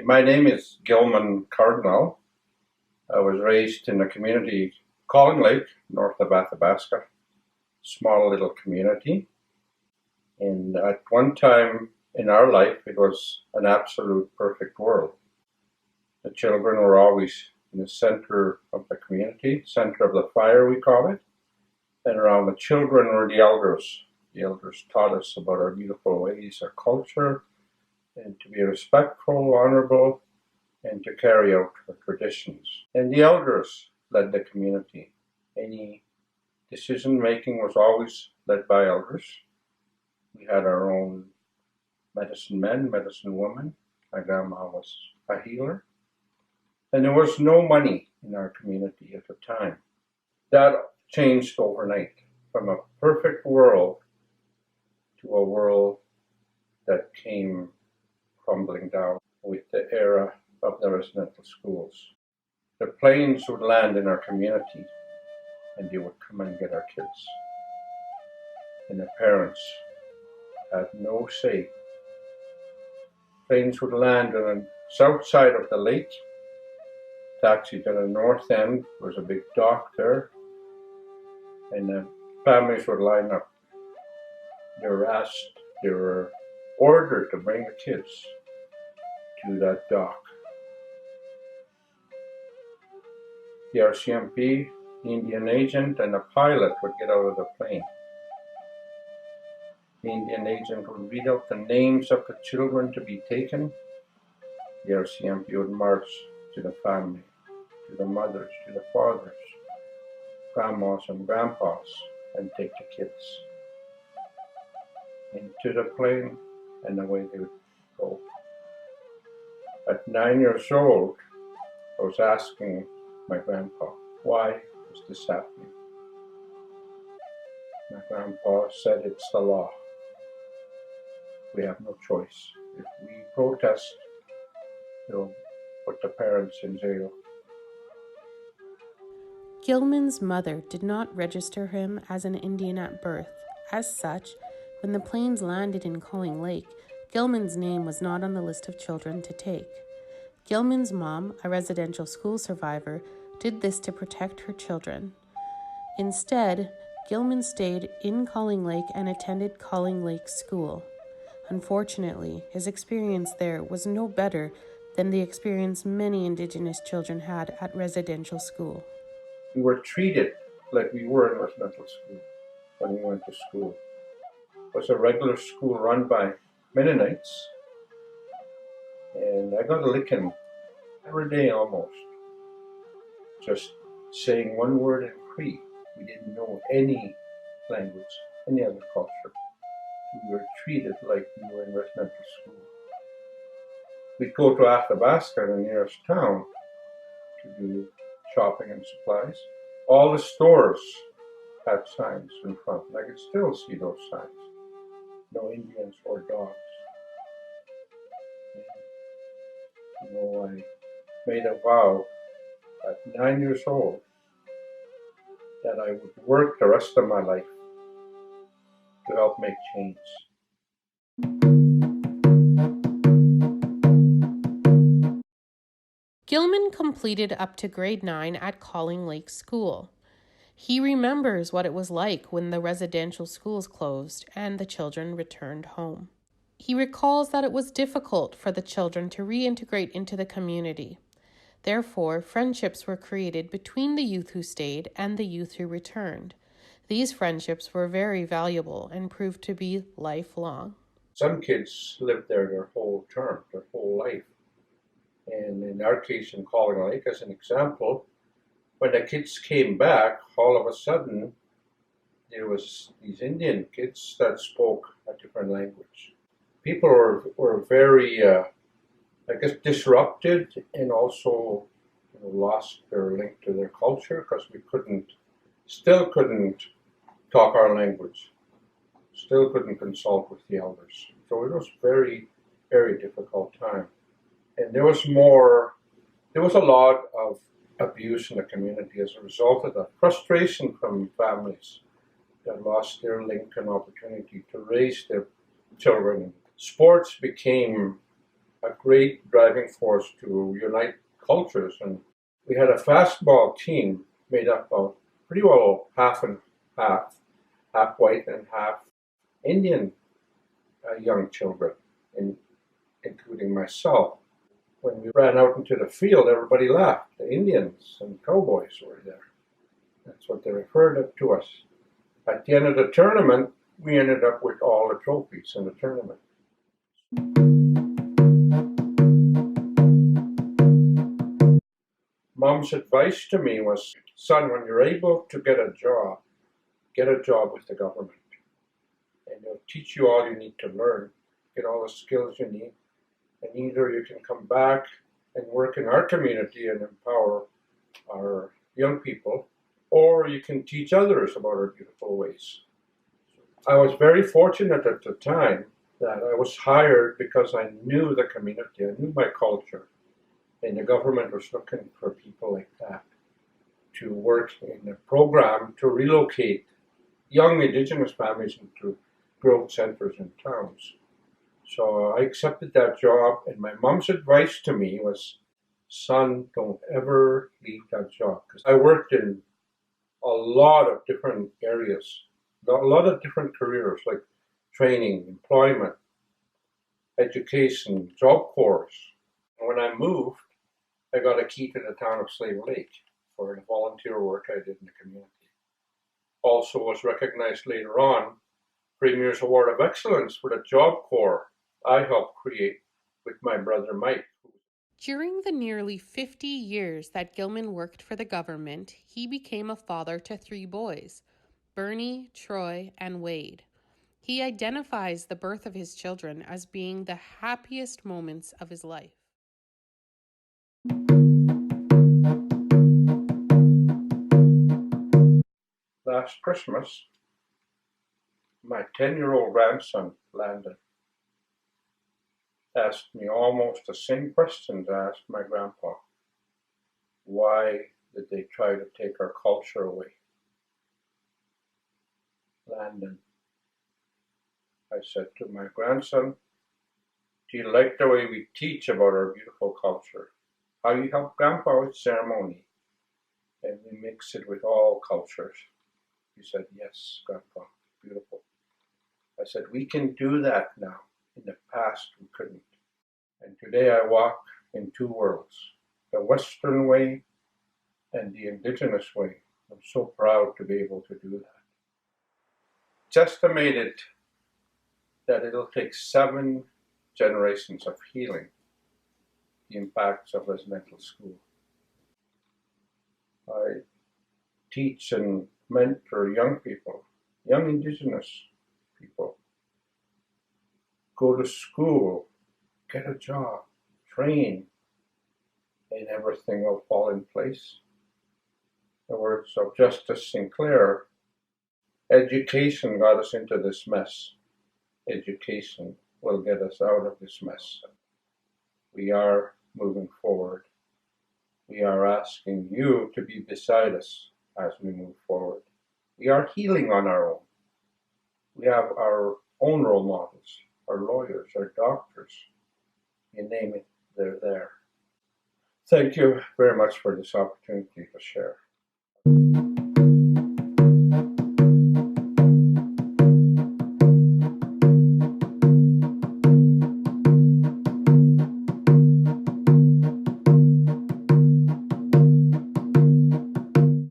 My name is Gilman Cardinal. I was raised in a community, Calling Lake, north of Athabasca, small little community. And at one time in our life, it was an absolute perfect world. The children were always in the center of the community, center of the fire, we call it. And around the children were the elders. The elders taught us about our beautiful ways, our culture, and to be respectful, honorable, and to carry out our traditions. And the elders led the community. Any decision making was always led by elders. We had our own medicine men, medicine women. My grandma was a healer. And there was no money in our community at the time. That changed overnight from a perfect world to a world that came crumbling down with the era of the residential schools. The planes would land in our community and they would come and get our kids. And the parents had no say. Planes would land on the south side of the lake, taxi to the north end. There was a big dock there, and the families would line up. They were ordered to bring the kids to that dock. The RCMP, the Indian agent, and the pilot would get out of the plane. The Indian agent would read out the names of the children to be taken. The RCMP would march to the family, to the mothers, to the fathers, grandmas and grandpas, and take the kids into the plane, and away they would go. At 9 years old, I was asking my grandpa, why is this happening? My grandpa said, it's the law. We have no choice. If we protest, they'll put the parents in jail. Gilman's mother did not register him as an Indian at birth. As such, when the planes landed in Calling Lake, Gilman's name was not on the list of children to take. Gilman's mom, a residential school survivor, did this to protect her children. Instead, Gilman stayed in Calling Lake and attended Calling Lake School. Unfortunately, his experience there was no better than the experience many Indigenous children had at residential school. We were treated like we were in residential school when we went to school. It was a regular school run by Mennonites, and I got a licking every day almost. Just saying one word in Cree. We didn't know any language, any other culture. We were treated like we were in residential school. We'd go to Athabasca, the nearest town, to do shopping and supplies. All the stores had signs in front, and I could still see those signs. No Indians or dogs. And, I made a vow at 9 years old that I would work the rest of my life to help make change. Gilman completed up to grade 9 at Calling Lake School. He remembers what it was like when the residential schools closed and the children returned home. He recalls that it was difficult for the children to reintegrate into the community. Therefore, friendships were created between the youth who stayed and the youth who returned. These friendships were very valuable and proved to be lifelong. Some kids lived there their whole term, their whole life. And in our case in Calling Lake, as an example, when the kids came back, all of a sudden, there was these Indian kids that spoke a different language. People were very, disrupted and also lost their link to their culture because we still couldn't talk our language, still couldn't consult with the elders. So it was very, very difficult time. And there was a lot of abuse in the community as a result of that. Frustration from families that lost their link and opportunity to raise their children. Sports became a great driving force to unite cultures. And we had a fastball team made up of pretty well half and half white and half Indian young children, including myself. When we ran out into the field, everybody laughed. The Indians and cowboys were there. That's what they referred to us. At the end of the tournament, we ended up with all the trophies in the tournament. Mom's advice to me was, son, when you're able to get a job with the government. And they'll teach you all you need to learn, get all the skills you need. And either you can come back and work in our community and empower our young people, or you can teach others about our beautiful ways. I was very fortunate at the time that I was hired because I knew the community, I knew my culture, and the government was looking for people like that to work in a program to relocate young Indigenous families into growth centers in towns. So I accepted that job, and my mom's advice to me was, son, don't ever leave that job. Because I worked in a lot of different areas, a lot of different careers like training, employment, education, job corps. And when I moved, I got a key to the town of Slave Lake for the volunteer work I did in the community. Also was recognized later on Premier's Award of Excellence for the Job Corps I helped create with my brother Mike. During the nearly 50 years that Gilman worked for the government, he became a father to 3 boys, Bernie, Troy, and Wade. He identifies the birth of his children as being the happiest moments of his life. Last Christmas, my 10-year-old grandson, Landon, asked me almost the same questions I asked my grandpa. Why did they try to take our culture away? Landon, I said to my grandson, do you like the way we teach about our beautiful culture? How you help Grandpa with ceremony, and we mix it with all cultures? He said, yes, Grandpa, beautiful. I said, we can do that now. In the past, we couldn't. And today I walk in 2 worlds, the Western way and the Indigenous way. I'm so proud to be able to do that. It's estimated that it'll take 7 generations of healing the impacts of residential school. I teach and mentor young people, young Indigenous people. Go to school, get a job, train, and everything will fall in place. The words of Justice Sinclair, education got us into this mess. Education will get us out of this mess. We are moving forward. We are asking you to be beside us as we move forward. We are healing on our own. We have our own role models, our lawyers, our doctors. You name it, they're there. Thank you very much for this opportunity to share.